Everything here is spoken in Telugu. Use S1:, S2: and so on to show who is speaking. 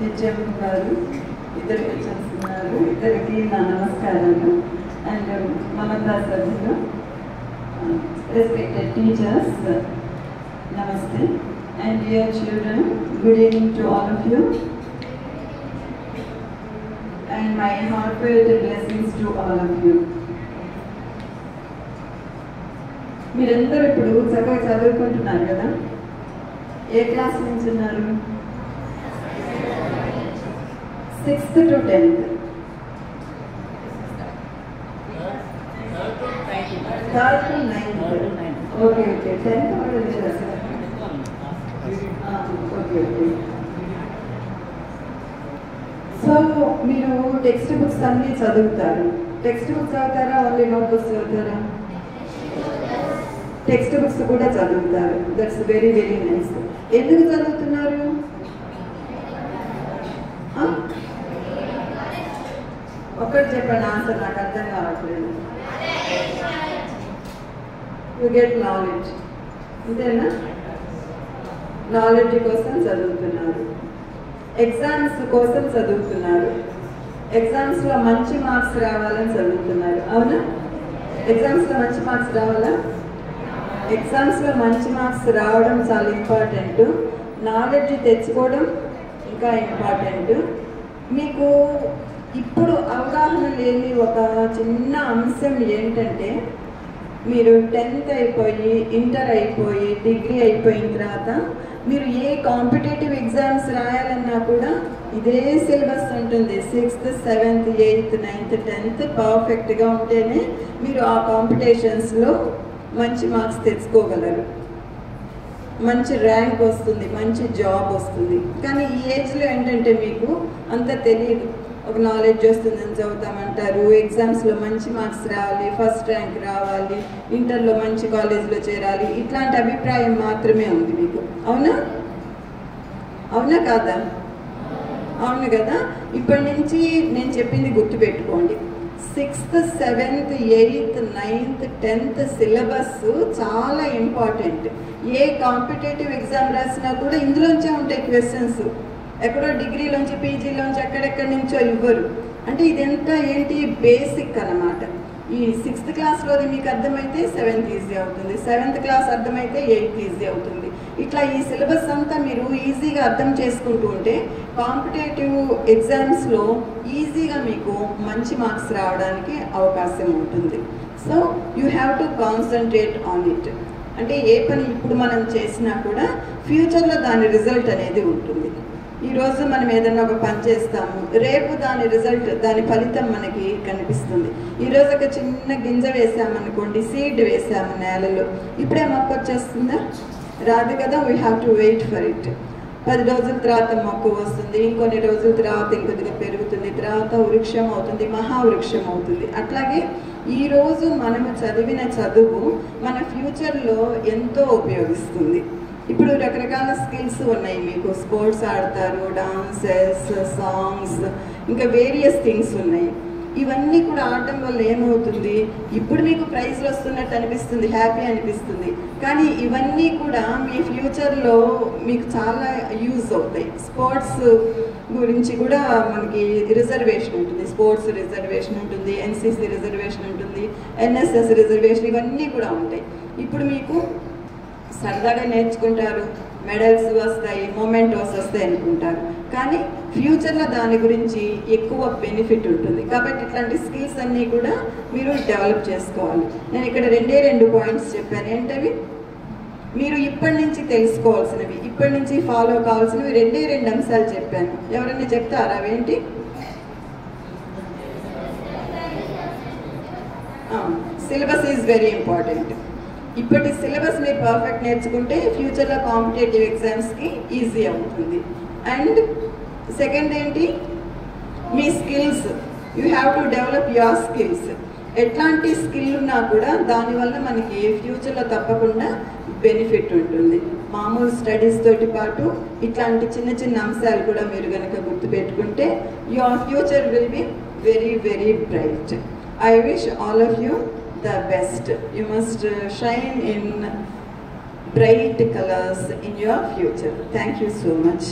S1: హెచ్ఎం గారు, ఇద్దరు హెచ్ఎంస్ ఉన్నారు, ఇద్దరికి నా నమస్కారాలు. అండ్ మమతా సభ్యులు, respected teachers, namaste, and dear children, good evening to all of you, and my heartfelt blessings to all of you. మీరందరూ ఇప్పుడు చక్కగా చదువుకుంటున్నారు కదా? ఏ క్లాస్ నుంచి ఉన్నారు? 6th to 10th. 3rd to 9th. Okay okay. 10th కూడా లేదు సార్. Okay okay. సో మీరు టెక్స్ట్ బుక్స్ అన్నీ చదువుతారు. టెక్స్ట్ బుక్స్ చదువుతారా, ఓన్లీ నోట్ బుక్స్ చదువుతారా? టెక్స్ట్ బుక్స్ కూడా చదువుతారు. That's very very nice. ఎందుకు చదువుతున్నారు? ఒకటి చెప్పండి ఆన్సర్, నాకు అర్థం కావట్లేదు. యు గెట్ నాలెడ్జ్, అంతేనా? నాలెడ్జ్ కోసం చదువుతున్నారు, ఎగ్జామ్స్ కోసం చదువుతున్నారు, ఎగ్జామ్స్లో మంచి మార్క్స్ రావాలని చదువుతున్నారు, అవునా? ఎగ్జామ్స్లో మంచి మార్క్స్ రావాలా? ఎగ్జామ్స్లో మంచి మార్క్స్ రావడం చాలా ఇంపార్టెంట్. నాలెడ్జ్ తెచ్చుకోవడం ఇంకా ఇంపార్టెంట్. మీకు ఇప్పుడు అవగాహన లేని ఒక చిన్న అంశం ఏంటంటే, మీరు 10th అయిపోయి, ఇంటర్ అయిపోయి, డిగ్రీ అయిపోయిన తర్వాత మీరు ఏ కాంపిటేటివ్ ఎగ్జామ్స్ రాయాలన్నా కూడా ఇదే సిలబస్ ఉంటుంది. 6th, 7th, 8th, 9th, 10th పర్ఫెక్ట్గా ఉంటేనే మీరు ఆ కాంపిటీషన్స్లో మంచి మార్క్స్ తెచ్చుకోగలరు, మంచి ర్యాంక్ వస్తుంది, మంచి జాబ్ వస్తుంది. కానీ ఈ ఏజ్లో ఏంటంటే మీకు అంత తెలియదు. ఒక నాలెడ్జ్ వస్తుందని చదువుతామంటారు, ఎగ్జామ్స్లో మంచి మార్క్స్ రావాలి, ఫస్ట్ ర్యాంక్ రావాలి, ఇంటర్లో మంచి కాలేజీలో చేరాలి, ఇట్లాంటి అభిప్రాయం మాత్రమే ఉంది మీకు. అవునా? అవునా కాదా? అవును కదా. ఇప్పటి నుంచి నేను చెప్పింది గుర్తుపెట్టుకోండి. 6th, 7th, 8th, 9th, 10th syllabus చాలా ఇంపార్టెంట్. ఏ కాంపిటేటివ్ ఎగ్జామ్ రాసినా కూడా ఇందులోంచే ఉంటాయి క్వశ్చన్స్. ఎక్కడో డిగ్రీలోంచి, పీజీలోంచి, ఎక్కడెక్కడి నుంచో ఇవ్వరు. అంటే ఇదంతా ఏంటి, బేసిక్ అన్నమాట. ఈ 6th క్లాస్లోది మీకు అర్థమైతే 7th ఈజీ అవుతుంది, 7th క్లాస్ అర్థమైతే 8th ఈజీ అవుతుంది. ఇట్లా ఈ సిలబస్ అంతా మీరు ఈజీగా అర్థం చేసుకుంటూ ఉంటే కాంపిటేటివ్ ఎగ్జామ్స్లో ఈజీగా మీకు మంచి మార్క్స్ రావడానికి అవకాశం ఉంటుంది. So you have to concentrate on it. అంటే ఏ పని ఇప్పుడు మనం చేసినా కూడా ఫ్యూచర్లో దాని రిజల్ట్ అనేది ఉంటుంది. ఈరోజు మనం ఏదైనా ఒక పని చేస్తాము, రేపు దాని రిజల్ట్, దాని ఫలితం మనకి కనిపిస్తుంది. ఈరోజు ఒక చిన్న గింజ వేసామనుకోండి, సీడ్ వేసాము నేలలో, ఇప్పుడే మొక్క వచ్చేస్తుందా? రాదు కదా. We have to wait for it. 10 రోజుల తర్వాత మొక్క వస్తుంది, ఇంకొన్ని రోజుల తర్వాత ఇంకొద్దిగా పెరుగుతుంది, తర్వాత వృక్షం అవుతుంది, మహావృక్షం అవుతుంది. అట్లాగే ఈరోజు మనము చదివిన చదువు మన ఫ్యూచర్లో ఎంతో ఉపయోగిస్తుంది. ఇప్పుడు రకరకాల స్కిల్స్ ఉన్నాయి మీకు. స్పోర్ట్స్ ఆడతారు, డాన్సెస్, సాంగ్స్, ఇంకా వేరియస్ థింగ్స్ ఉన్నాయి. ఇవన్నీ కూడా ఆడటం వల్ల ఏమవుతుంది, ఇప్పుడు మీకు ప్రైజ్లు వస్తున్నట్టు అనిపిస్తుంది, హ్యాపీ అనిపిస్తుంది. కానీ ఇవన్నీ కూడా మీ ఫ్యూచర్లో మీకు చాలా యూజ్ అవుతాయి. స్పోర్ట్స్ గురించి కూడా మనకి రిజర్వేషన్ ఉంటుంది, స్పోర్ట్స్ రిజర్వేషన్ ఉంటుంది, ఎన్సీసీ రిజర్వేషన్ ఉంటుంది, ఎన్ఎస్ఎస్ రిజర్వేషన్, ఇవన్నీ కూడా ఉంటాయి. ఇప్పుడు మీకు సరదాగా నేర్చుకుంటారు, మెడల్స్ వస్తాయి, మొమెంటోస్ వస్తాయి అనుకుంటారు, కానీ ఫ్యూచర్లో దాని గురించి ఎక్కువ బెనిఫిట్ ఉంటుంది. కాబట్టి ఇట్లాంటి స్కిల్స్ అన్నీ కూడా మీరు డెవలప్ చేసుకోవాలి. నేను ఇక్కడ 2 పాయింట్స్ చెప్పాను. ఏంటవి? మీరు ఇప్పటి నుంచి తెలుసుకోవాల్సినవి, ఇప్పటి నుంచి ఫాలో కావాల్సినవి 2 అంశాలు చెప్పాను. ఎవరైనా చెప్తారా అవేంటి? Syllabus is very important. ఇప్పటి సిలబస్ మీరు పర్ఫెక్ట్ నేర్చుకుంటే ఫ్యూచర్లో కాంపిటేటివ్ ఎగ్జామ్స్కి ఈజీ అవుతుంది. అండ్ సెకండ్ ఏంటి? మీ skills. You have to develop your skills. ఎట్లాంటి స్కిల్ ఉన్నా కూడా దానివల్ల మనకి ఫ్యూచర్లో తప్పకుండా బెనిఫిట్ ఉంటుంది. మామూలు స్టడీస్ తోటి పాటు ఇట్లాంటి చిన్న చిన్న అంశాలు కూడా మీరు కనుక గుర్తుపెట్టుకుంటే your future will be very very bright. I wish all of you the best. You must shine in bright colors in your future. Thank you so much.